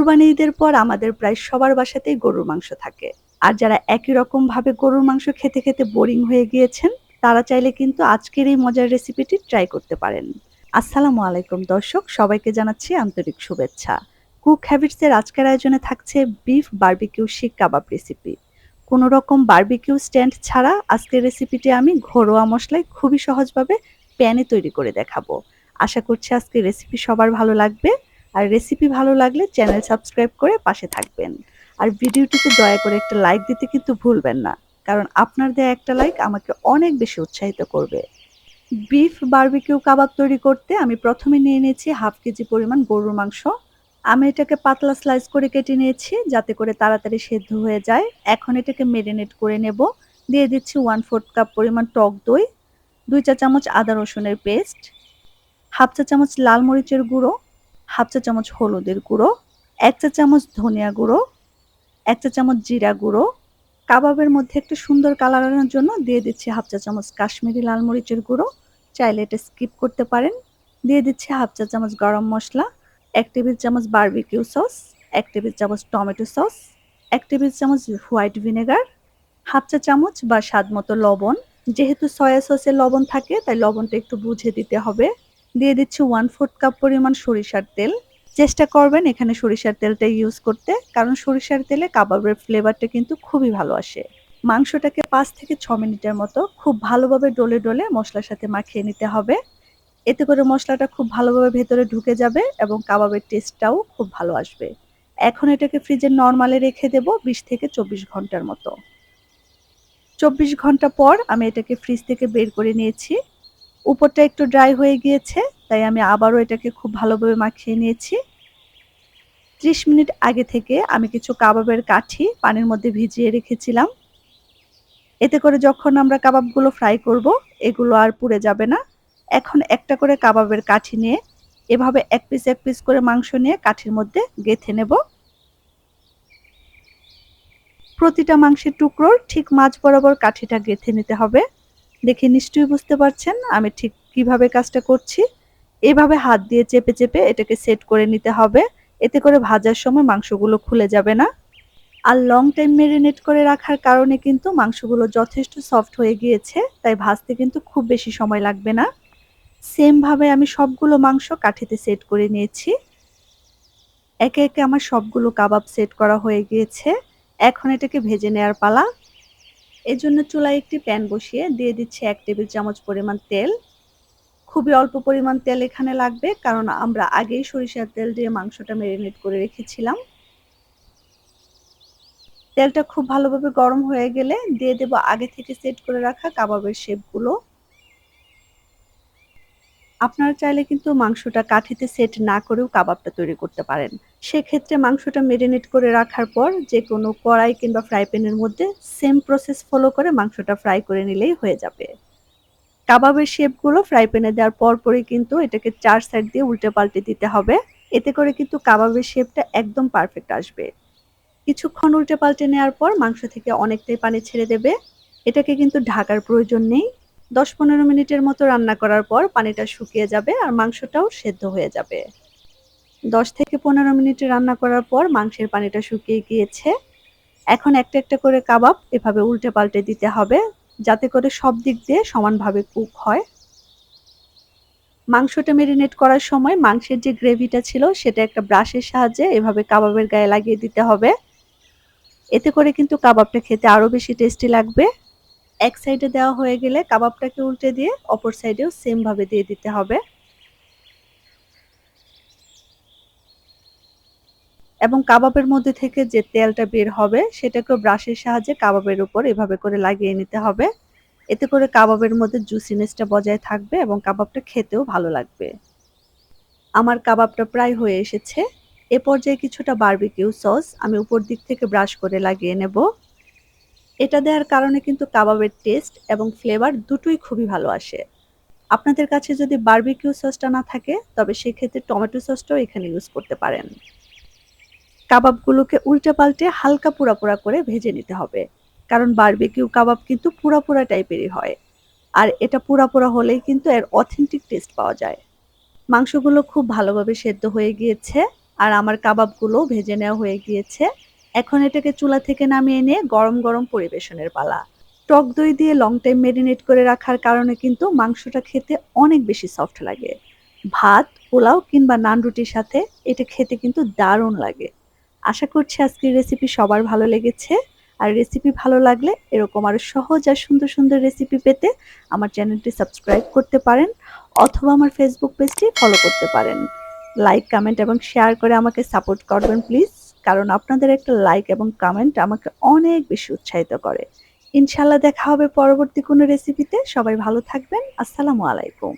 কুরবানি ঈদের পর আমাদের প্রায় সবার বাসাতেই গরুর মাংস থাকে। আর যারা একই রকম ভাবে গরুর মাংস খেতে খেতে বোরিং হয়ে গিয়েছেন, তারা চাইলে কিন্তু আজকের এই মজার রেসিপিটি ট্রাই করতে পারেন। আসসালামু আলাইকুম দর্শক, সবাইকে জানাচ্ছি আন্তরিক শুভেচ্ছা। কুক হ্যাবিটস এর আজকের আয়োজনে থাকছে বিফ বারবিকিউ শিক কাবাব রেসিপি। কোনো রকম বারবিকিউ স্ট্যান্ড ছাড়া আজকের রেসিপিটি আমি ঘরোয়া মশলায় খুবই সহজভাবে প্যানে তৈরি করে দেখাবো। আশা করছি আজকের রেসিপি সবার ভালো লাগবে। আর রেসিপি ভালো লাগলে চ্যানেল সাবস্ক্রাইব করে পাশে থাকবেন। আর ভিডিওটিতে দয়া করে একটা লাইক দিতে কিন্তু ভুলবেন না, কারণ আপনার দেয়া একটা লাইক আমাকে অনেক বেশি উৎসাহিত করবে। বিফ বারবিকিউ কাবাব তৈরি করতে আমি প্রথমে নিয়ে নিয়েছি হাফ কেজি পরিমাণ গরুর মাংস। আমি এটাকে পাতলা স্লাইস করে কেটে নিয়েছি যাতে করে তাড়াতাড়ি সেদ্ধ হয়ে যায়। এখন এটাকে মেরিনেট করে নেব। দিয়ে দিচ্ছি 1/4 কাপ পরিমাণ টক দই, 2 চা চামচ আদা রসুনের পেস্ট, হাফ চা চামচ লাল মরিচের গুঁড়ো, হাফ চা চামচ হলুদের গুঁড়ো, 1 চা চামচ ধনিয়া গুঁড়ো, 1 চা চামচ জিরা গুঁড়ো। কাবাবের মধ্যে একটা সুন্দর কালার আনার জন্য দিয়ে দিচ্ছি হাফ চা চামচ কাশ্মীরি লাল মরিচের গুঁড়ো, চাইলে এটা স্কিপ করতে পারেন। দিয়ে দিচ্ছি হাফ চা চামচ গরম মশলা, 1 টেবিল চামচ বারবিকিউ সস, 1 টেবিল চামচ টমেটো সস, 1 টেবিল চামচ হোয়াইট ভিনেগার, হাফ চা চামচ বা স্বাদ মতো লবণ। যেহেতু সয়া সসে লবণ থাকে তাই লবণটা একটু বুঝে দিতে হবে। দিয়ে দিচ্ছি 1/4 কাপ পরিমাণ সরিষার তেল। চেষ্টা করবেন এখানে সরিষার তেলটা ইউজ করতে, কারণ সরিষার তেলে কাবাবের ফ্লেভারটা কিন্তু খুবই ভালো আসে। মাংসটাকে 5 থেকে 6 মিনিটের মতো খুব ভালোভাবে ডলে ডলে মশলার সাথে মাখিয়ে নিতে হবে। এতে করে মশলাটা খুব ভালোভাবে ভেতরে ঢুকে যাবে এবং কাবাবের টেস্টটাও খুব ভালো আসবে। এখন এটাকে ফ্রিজে নরমালে রেখে দেব 20 থেকে 24 ঘন্টার মতো। 24 ঘন্টা পর আমি এটাকে ফ্রিজ থেকে বের করে নিয়েছি। উপরটা একটু ড্রাই হয়ে গিয়েছে, তাই আমি আবারও এটাকে খুব ভালোভাবে মাখিয়ে নিয়েছি। 30 মিনিট আগে থেকে আমি কিছু কাবাবের কাঠি পানির মধ্যে ভিজিয়ে রেখেছিলাম। এতে করে যখন আমরা কাবাবগুলো ফ্রাই করব, এগুলো আর পুড়ে যাবে না। এখন একটা করে কাবাবের কাঠি নিয়ে এভাবে এক পিস করে মাংস নিয়ে কাঠির মধ্যে গেঁথে নেব। প্রতিটা মাংসের টুকরোর ঠিক মাঝ বরাবর কাঠিটা গেঁথে নিতে হবে। দেখে নিশ্চয়ই বুঝতে পারছেন আমি ঠিক কিভাবে কাজটা করছি। এভাবে হাত দিয়ে চেপে চেপে এটাকে সেট করে নিতে হবে। এতে করে ভাজার সময় মাংসগুলো খুলে যাবে না। আর লং টাইম মেরিনেট করে রাখার কারণে কিন্তু মাংসগুলো যথেষ্ট সফট হয়ে গিয়েছে, তাই ভাজতে কিন্তু খুব বেশি সময় লাগবে না। সেম ভাবে আমি সবগুলো মাংস কাঠিতে সেট করে নিয়েছি। একে একে আমার সবগুলো কাবাব সেট করা হয়ে গিয়েছে। এখন এটাকে ভেজে নেওয়ার পালা। এজন্য চুলায় একটি প্যান বসিয়ে দিয়ে দিচ্ছি 1 টেবিল চামচ পরিমাণ তেল। খুবই অল্প পরিমাণ তেল এখানে লাগবে, কারণ আমরা আগেই সরিষার তেল দিয়ে মাংসটা মেরিনেট করে রেখেছিলাম। তেলটা খুব ভালোভাবে গরম হয়ে গেলে দিয়ে দেব আগে থেকে সেট করে রাখা কাবাবের শেপগুলো। আপনারা চাইলে কিন্তু মাংসটা কাঠিতে সেট না করেও কাবাবটা তৈরি করতে পারেন। সেক্ষেত্রে মাংসটা মেরিনেট করে রাখার পর যে কোনো কড়াই কিংবা ফ্রাই প্যানের মধ্যে সেম প্রসেস ফলো করে মাংসটা ফ্রাই করে নিলেই হয়ে যাবে। কাবাবের শেপগুলো ফ্রাই প্যানে দেওয়ার পরপরই কিন্তু এটাকে 4 সাইড দিয়ে উল্টে পাল্টে দিতে হবে। এতে করে কিন্তু কাবাবের শেপটা একদম পারফেক্ট আসবে। কিছুক্ষণ উল্টে পাল্টে নেওয়ার পর মাংস থেকে অনেকটাই পানি ছেড়ে দেবে। এটাকে কিন্তু ঢাকার প্রয়োজন নেই। 10-15 মিনিটের মতো রান্না করার পর পানিটা শুকিয়ে যাবে আর মাংসটাও সেদ্ধ হয়ে যাবে। 10 থেকে 15 মিনিট রান্না করার পর মাংসের পানিটা শুকিয়ে গিয়েছে। এখন একটা একটা করে কাবাব এভাবে উল্টে পাল্টে দিতে হবে, যাতে করে সব দিক দিয়ে সমানভাবে কুক হয়। মাংসটা মেরিনেট করার সময় মাংসের যে গ্রেভিটা ছিল সেটা একটা ব্রাশের সাহায্যে এভাবে কাবাবের গায়ে লাগিয়ে দিতে হবে। এতে করে কিন্তু কাবাবটা খেতে আরো বেশি টেস্টি লাগবে। এক সাইডে দেওয়া হয়ে গেলে কাবাবটাকে উল্টে দিয়ে অপর সাইডেও সেম ভাবে দিয়ে দিতে হবে এবং কাবাবের মধ্যে থেকে যে তেলটা বের হবে সেটাকেও ব্রাশের সাহায্যে কাবাবের উপর এভাবে করে লাগিয়ে নিতে হবে। এতে করে কাবাবের মধ্যে জুসিনেসটা বজায় থাকবে এবং কাবাবটা খেতেও ভালো লাগবে। আমার কাবাবটা প্রায় হয়ে এসেছে। এ পর্যায়ে কিছুটা বারবিকিউ সস আমি উপর দিক থেকে ব্রাশ করে লাগিয়ে নেব। এটা দেওয়ার কারণে কিন্তু কাবাবের টেস্ট এবং ফ্লেভার দুটোই খুবই ভালো আসে। আপনাদের কাছে যদি বারবিকিউ সসটা না থাকে তবে সেক্ষেত্রে টমেটো সসটাও এখানে ইউজ করতে পারেন। কাবাবগুলোকে উল্টে পাল্টে হালকা পোড়া পোড়া করে ভেজে নিতে হবে, কারণ বারবিকিউ কাবাব কিন্তু পোড়া পোড়া টাইপেরই হয়। আর এটা পোড়া পোড়া হলেই কিন্তু এর অথেন্টিক টেস্ট পাওয়া যায়। মাংসগুলো খুব ভালোভাবে সেদ্ধ হয়ে গিয়েছে। আর আমার কাবাবগুলো ভেজে নেওয়া হয়ে গিয়েছে। এখন এটাকে চুলা থেকে নামিয়ে নিয়ে গরম গরম পরিবেশনের পালা। টক দই দিয়ে লং টাইম মেরিনেট করে রাখার কারণে কিন্তু মাংসটা খেতে অনেক বেশি সফট লাগে। ভাত, পোলাও কিংবা নান রুটির সাথে এটা খেতে কিন্তু দারুণ লাগে। আশা করছি আজকের রেসিপি সবার ভালো লেগেছে। আর রেসিপি ভালো লাগলে এরকম আরো সহজ আর সুন্দর সুন্দর রেসিপি পেতে আমার চ্যানেলটি সাবস্ক্রাইব করতে পারেন অথবা আমার ফেসবুক পেজটি ফলো করতে পারেন। লাইক, কমেন্ট এবং শেয়ার করে আমাকে সাপোর্ট করবেন প্লিজ। কারণ আপনাদের একটা লাইক এবং কমেন্ট আমাকে অনেক বেশি উৎসাহিত করে। ইনশাআল্লাহ দেখা হবে পরবর্তী কোনো রেসিপিতে। সবাই ভালো থাকবেন। আসসালামু আলাইকুম।